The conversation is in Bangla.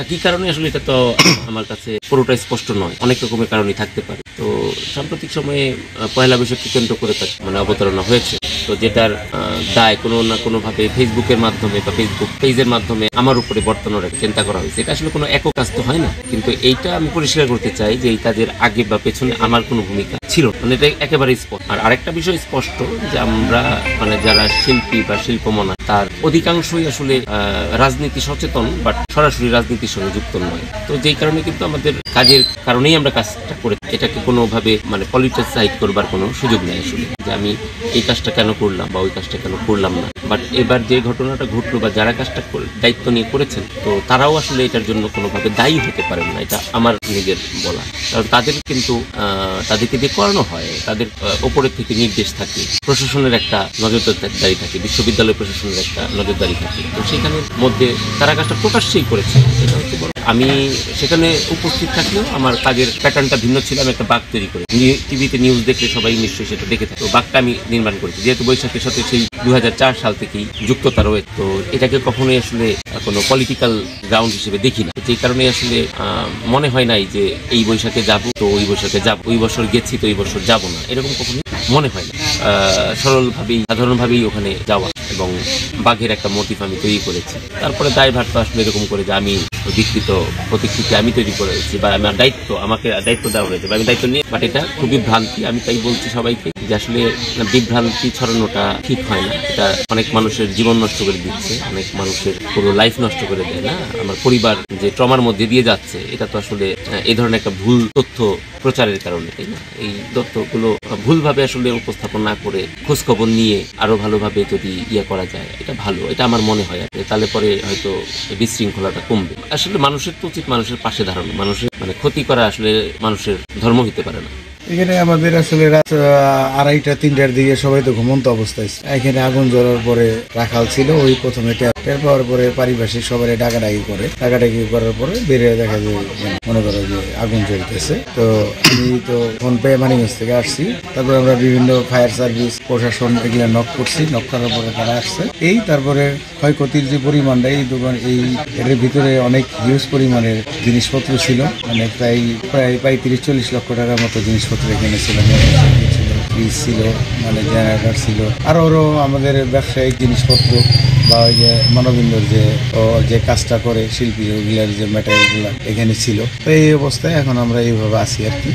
কি কারণে আসলে এটা তো আমার কাছে পুরোটা স্পষ্ট নয়, অনেক রকমের কারণই থাকতে পারে। তো সাম্প্রতিক সময়ে পয়লা বৈশাখকে কেন্দ্র করে মানে অবতারণা হয়েছে, তো যেটার দায় কোনো না কোনোভাবে ফেসবুকের মাধ্যমে বা ফেসবুক পেজের মাধ্যমে আমার উপরে বর্তানোর চিন্তা করা হয়েছে। এটা আসলে কোনো একক কাজ তো হয় না, কিন্তু এইটা আমি পরিষ্কার করতে চাই যে এই কাজের আগে বা পেছনে আমার কোনো ভূমিকা ছিল, মানে এটা একেবারে স্পষ্ট। আর আরেকটা বিষয় স্পষ্ট যে আমরা মানে যারা শিল্পী বা শিল্পমনা তার অধিকাংশই আসলে রাজনীতি সচেতন, বাট সরাসরি রাজনীতির সঙ্গে যুক্ত নয়। তো যেই কারণে কিন্তু আমাদের কাজের কারণেই আমরা কাজটা করে, এটাকে কোনোভাবে মানে পলিটিসাইজ করবার কোনো সুযোগ নেই আসলে, যে আমি এই কাজটা কেন করলাম বা ওই কাজটা কেন করলাম না। বাট এবার যে ঘটনাটা ঘটলো বা যারা কাজটা দায়িত্ব নিয়ে করেছেন, তো তারাও আসলে এটার জন্য কোনোভাবে দায়ী হতে পারেন না, এটা আমার নিজের বলা। কারণ তাদের কিন্তু তাদেরকে দিয়ে করানো হয়, তাদের ওপরের থেকে নির্দেশ থাকে, প্রশাসনের একটা নজরদারি থাকে, বিশ্ববিদ্যালয় প্রশাসনের একটা নজরদারি থাকে। তো সেখানের মধ্যে তারা কাজটা প্রকাশ্যেই করেছে, এটা হচ্ছে বড়। আমি সেখানে উপস্থিত থাকলেও আমার কাজের প্যাটার্নটা ভিন্ন ছিল। আমি একটা বাঘ তৈরি করি, টিভিতে নিউজ দেখলে সবাই নিশ্চয়ই সেটা দেখে থাকে। তো বাঘটা আমি নির্মাণ করেছি, যেহেতু বৈশাখের সাথে সেই 2004 সাল থেকেই যুক্ততা রয়েছে। তো এটাকে কখনোই আসলে কোনো পলিটিক্যাল গ্রাউন্ড হিসেবে দেখি না। যেই কারণে আসলে মনে হয় নাই যে এই বৈশাখে যাব তো ওই বৈশাখে যাব, ওই বছর গেছি তো এই বছর যাব না, এরকম কখনোই মনে হয় না। সরলভাবেই সাধারণভাবেই ওখানে যাওয়া এবং বাঘের একটা মোটিভ আমি তৈরি করেছি। তারপরে দায়ভার তো আসলে এরকম করে যে আমি বিকৃত প্রতিকৃতি আমি তৈরি করেছি বা আমার আমাকে দায়িত্ব দেওয়া হয়েছে বা আমি দায়িত্ব নিয়ে, বাট এটা খুবই ভ্রান্তি। আমি তাই বলছি সবাইকে যে আসলে বিভ্রান্তি ছড়ানোটা ঠিক হয় না। এটা অনেক মানুষের জীবন নষ্ট করে দিচ্ছে, অনেক মানুষের পুরো লাইফ নষ্ট করে দেয় না। আমার পরিবার যে ট্রমার মধ্যে দিয়ে যাচ্ছে, এটা তো আসলে এই ধরনের একটা ভুল তথ্য প্রচারের কারণে, তাই না? এই তথ্যগুলো ভুলভাবে আসলে উপস্থাপন না করে খোঁজখবর নিয়ে আরো ভালোভাবে যদি করা যায়, এটা ভালো, এটা আমার মনে হয়। তাহলে পরে হয়তো বিশৃঙ্খলাটা কমবে। আসলে মানুষের তো উচিত মানুষের পাশে দাঁড়ানো, মানুষের মানে ক্ষতি করা আসলে মানুষের ধর্ম হতে পারে না। এখানে আমাদের আসলে রাত 2:30-3টার দিকে সবাই তো ঘুমন্ত অবস্থায়। এখানে আগুন জ্বলার পরে রাখাল ছিল, ওই প্রথমে টের পাওয়ার পরে পারিপার্শ্বিক সবাই ডাকাডাকি করার পরে বেরিয়ে দেখা যায় মনে করো যে আগুন জ্বলতেছে। তো আমি তো ফোন পেয়ে মানিগঞ্জ থেকে আসছি, তারপরে আমরা বিভিন্ন ফায়ার সার্ভিস প্রশাসন এগুলো নক করছি, নক করার পরে তারা আসছে। তারপরে ক্ষয়ক্ষতির যে পরিমাণটা এই দোকান এর ভিতরে অনেক হিউজ পরিমাণের জিনিসপত্র ছিল, মানে প্রায় 35-40 লক্ষ টাকার মতো জিনিসপত্র এখানে ছিল। ফ্রিজ ছিল, মানে জেনারেটর ছিল, আরো আমাদের ব্যবসায়িক জিনিসপত্র বা ওই যে মানবিন্দর যে কাজটা করে শিল্পী, ওগুলার যে ম্যাটেরিয়ালগুলো এখানে ছিল। তো এই অবস্থায় এখন আমরা এইভাবে আছি আর কি।